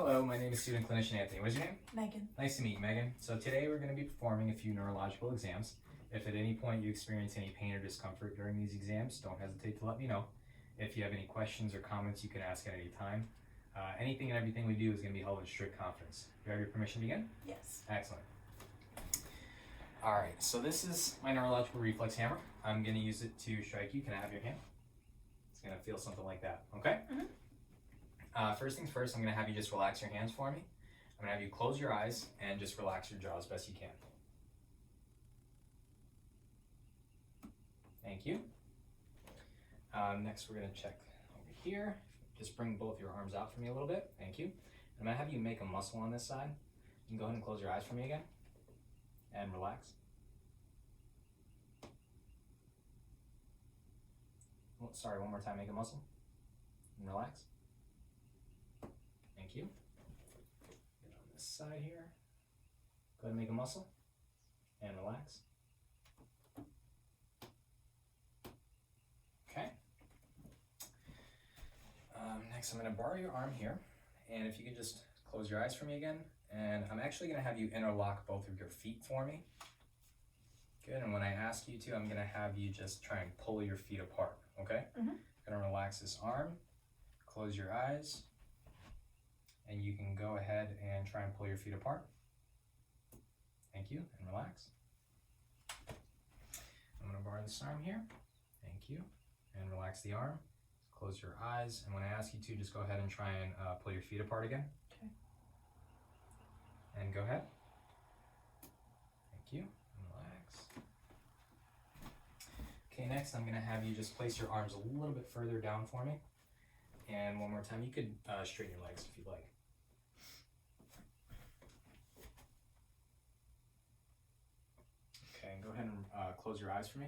Hello, my name is student clinician Anthony. What is your name? Megan. Nice to meet you, Megan. So today we're going to be performing a few neurological exams. If at any point you experience any pain or discomfort during these exams, don't hesitate to let me know. If you have any questions or comments, you can ask at any time. Anything and everything we do is going to be held in strict confidence. Do you have your permission to begin? Yes. Excellent. Alright, so this is my neurological reflex hammer. I'm going to use it to strike you. Can I have your hand? It's going to feel something like that, okay? First things first, I'm going to have you just relax your hands for me. I'm going to have you close your eyes and just relax your jaw as best you can. Thank you. Next, we're going to check over here. Just bring both your arms out for me a little bit. Thank you. I'm going to have you make a muscle on this side. You can go ahead and close your eyes for me again. And relax. Oh, sorry, one more time. Make a muscle. And relax. Thank you. Get on this side here. Go ahead and make a muscle. And relax. Okay. Next, I'm going to borrow your arm here. And if you could just close your eyes for me again. And I'm actually going to have you interlock both of your feet for me. Good. And when I ask you to, I'm going to have you just try and pull your feet apart. Okay? Mm-hmm. Going to relax this arm. Close your eyes. And you can go ahead and try and pull your feet apart. Thank you. And relax. I'm going to borrow this arm here. Thank you. And relax the arm. Close your eyes. And when I ask you to, just go ahead and try and pull your feet apart again. Okay. And go ahead. Thank you. And relax. Okay, next I'm going to have you just place your arms a little bit further down for me. And one more time, you could straighten your legs if you'd like. Okay, and go ahead and close your eyes for me.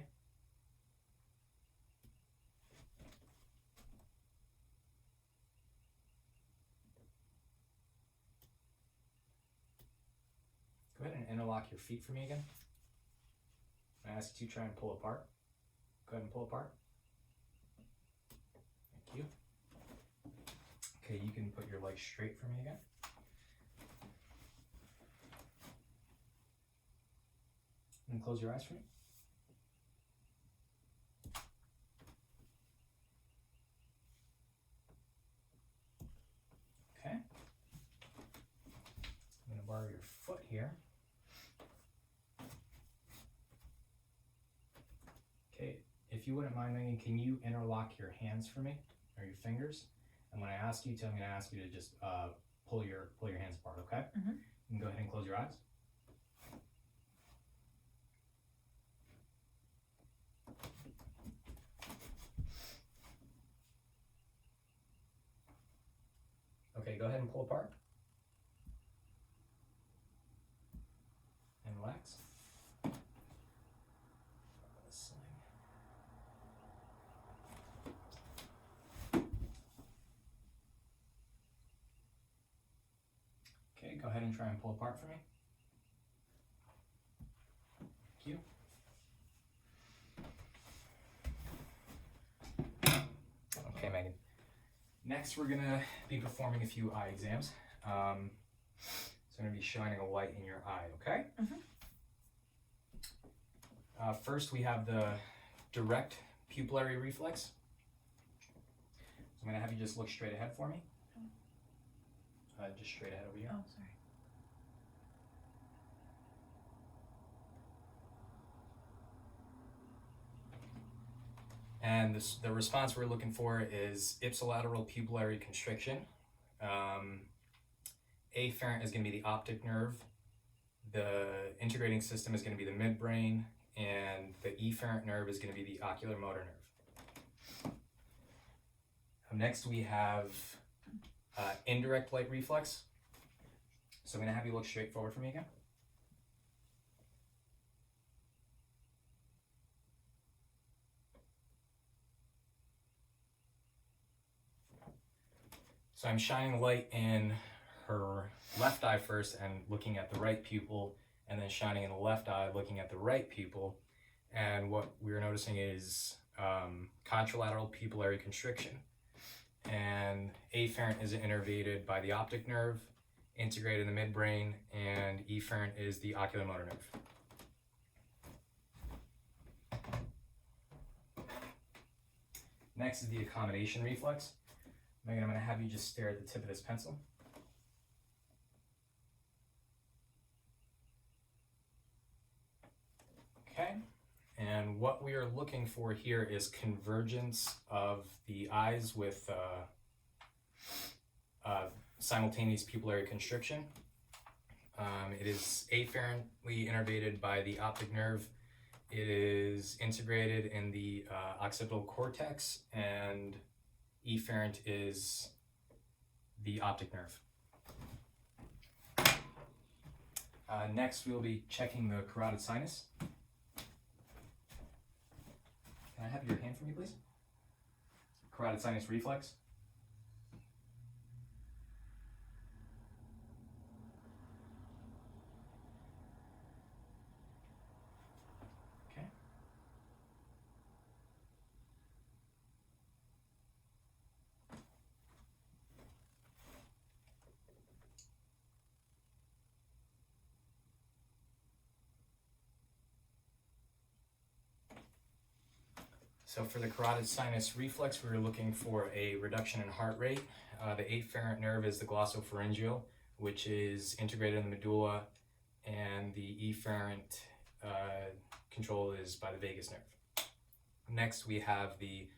Go ahead and interlock your feet for me again. I ask you to try and pull apart. Go ahead and pull apart. Thank you. Okay, you can put your legs straight for me again. And close your eyes for me. Okay. I'm going to borrow your foot here. Okay, if you wouldn't mind, Megan, can you interlock your hands for me, or your fingers? And when I ask you to, I'm going to ask you to just pull your hands apart, okay? Mm-hmm. You can go ahead and close your eyes. Okay, go ahead and pull apart. And relax. Okay, go ahead and try and pull apart for me. Thank you. Okay, Megan. Next, we're going to be performing a few eye exams. So I'm going to be shining a light in your eye, okay? Mm-hmm. First, we have the direct pupillary reflex. So I'm going to have you just look straight ahead for me. Just straight ahead over here. Oh, sorry. And the response we're looking for is ipsilateral pupillary constriction. Afferent is going to be the optic nerve. The integrating system is going to be the midbrain. And the efferent nerve is going to be the ocular motor nerve. Next, we have indirect light reflex. So I'm going to have you look straight forward for me again. So I'm shining light in her left eye first and looking at the right pupil, and then shining in the left eye looking at the right pupil. And what we're noticing is contralateral pupillary constriction. and afferent is innervated by the optic nerve, integrated in the midbrain, and efferent is the oculomotor nerve. Next is the accommodation reflex. Megan, I'm going to have you just stare at the tip of this pencil. Okay, and what we are looking for here is convergence of the eyes with simultaneous pupillary constriction. It is afferently innervated by the optic nerve. It is integrated in the occipital cortex, and efferent is the optic nerve. Next, we'll be checking the carotid sinus. Can I have your hand for me, please? Carotid sinus reflex. Okay. So for the carotid sinus reflex, we were looking for a reduction in heart rate. The afferent nerve is the glossopharyngeal, which is integrated in the medulla, and the efferent control is by the vagus nerve. Next, we have the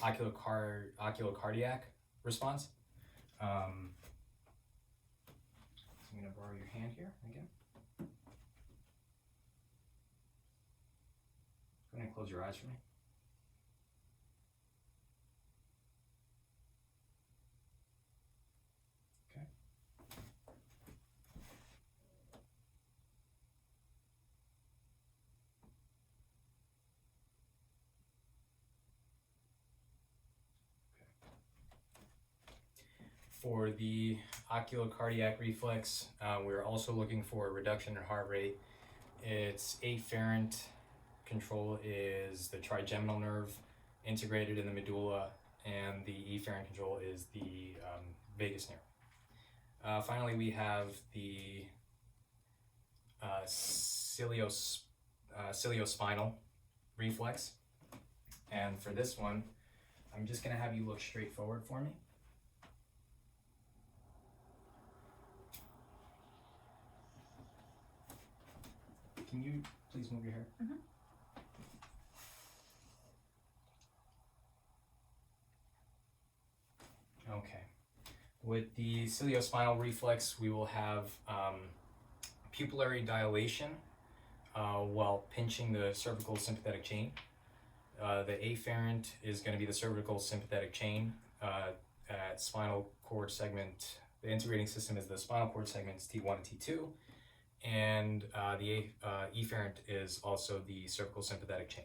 oculocardiac response. So I'm going to borrow your hand here again. Go ahead and close your eyes for me. Okay. For the oculocardiac reflex, we're also looking for a reduction in heart rate. Its afferent control is the trigeminal nerve integrated in the medulla, and the efferent control is the vagus nerve. Finally, we have the ciliospinal reflex, and for this one, I'm just going to have you look straight forward for me. Can you please move your hair? Mm-hmm. Okay. With the ciliospinal reflex, we will have pupillary dilation while pinching the cervical sympathetic chain. The afferent is going to be the cervical sympathetic chain at spinal cord segment. The integrating system is the spinal cord segments T1 and T2. And the efferent is also the cervical sympathetic chain.